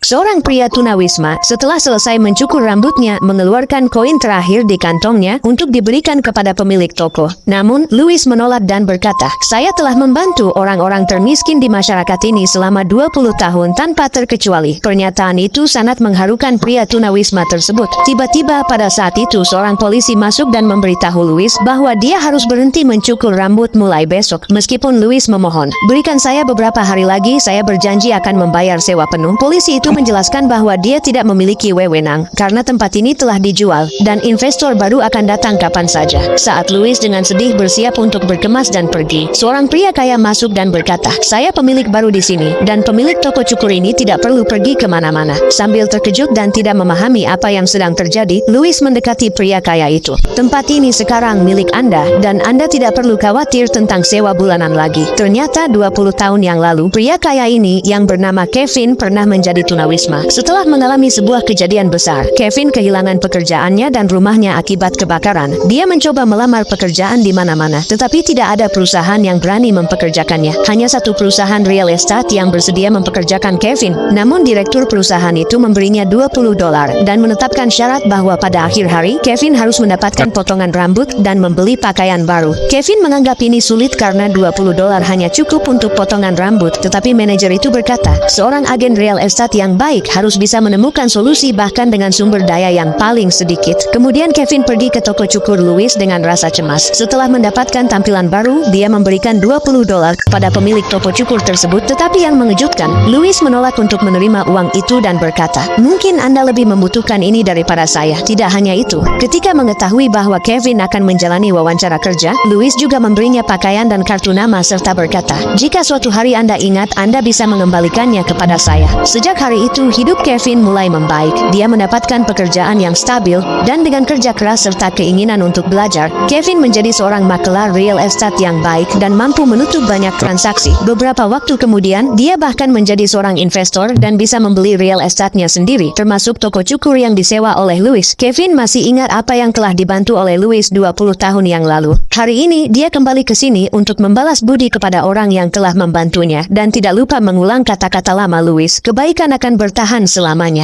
Seorang pria tunawisma setelah selesai mencukur rambutnya mengeluarkan koin terakhir di kantongnya untuk diberikan kepada pemilik toko. Namun, Louis menolak dan berkata, "Saya telah membantu orang-orang termiskin di masyarakat ini selama 20 tahun tanpa terkecuali." Pernyataan itu sangat mengharukan pria tunawisma tersebut. Tiba-tiba pada saat itu seorang polisi masuk dan memberitahu Louis bahwa dia harus berhenti mencukur rambut mulai besok. Meskipun Louis memohon, "Berikan saya beberapa hari lagi, saya berjanji akan membayar sewa penuh." Polisi itu menjelaskan bahwa dia tidak memiliki wewenang karena tempat ini telah dijual dan investor baru akan datang kapan saja. Saat Louis dengan sedih bersiap untuk berkemas dan pergi, seorang pria kaya masuk dan berkata, "Saya pemilik baru di sini dan pemilik toko cukur ini tidak perlu pergi kemana-mana." Sambil terkejut dan tidak memahami apa yang sedang terjadi, Louis mendekati pria kaya itu. "Tempat ini sekarang milik Anda dan Anda tidak perlu khawatir tentang sewa bulanan lagi." Ternyata 20 tahun yang lalu, pria kaya ini yang bernama Kevin pernah menjadi tunawisma. Setelah mengalami sebuah kejadian besar, Kevin kehilangan pekerjaannya dan rumahnya akibat kebakaran. Dia mencoba melamar pekerjaan di mana-mana, tetapi tidak ada perusahaan yang berani mempekerjakannya. Hanya satu perusahaan real estate yang bersedia mempekerjakan Kevin. Namun direktur perusahaan itu memberinya $20 dan menetapkan syarat bahwa pada akhir hari, Kevin harus mendapatkan potongan rambut dan membeli pakaian baru. Kevin menganggap ini sulit karena $20 hanya cukup untuk potongan rambut, tetapi manajer itu berkata, seorang agen real estate yang baik harus bisa menemukan solusi bahkan dengan sumber daya yang paling sedikit. Kemudian Kevin pergi ke toko cukur Louis dengan rasa cemas. Setelah mendapatkan tampilan baru, dia memberikan $20 kepada pemilik toko cukur tersebut, tetapi yang mengejutkan, Louis menolak untuk menerima uang itu dan berkata, "Mungkin Anda lebih membutuhkan ini daripada saya." Tidak hanya itu, ketika mengetahui bahwa Kevin akan menjalani wawancara kerja, Louis juga memberinya pakaian dan kartu nama serta berkata, "Jika suatu hari Anda ingat, Anda bisa mengembalikannya kepada saya." Sejak hari itu, hidup Kevin mulai membaik. Dia mendapatkan pekerjaan yang stabil, dan dengan kerja keras serta keinginan untuk belajar, Kevin menjadi seorang makelar real estate yang baik dan mampu menutup banyak transaksi. Beberapa waktu kemudian, dia bahkan menjadi seorang investor dan bisa membeli real estate-nya sendiri, termasuk toko cukur yang disewa oleh Louis. Kevin masih ingat apa yang telah dibantu oleh Louis 20 tahun yang lalu. Hari ini, dia kembali ke sini untuk membalas budi kepada orang yang telah membantunya dan tidak lupa mengulang kata-kata lama Louis, "Kebaikan akan bertahan selamanya."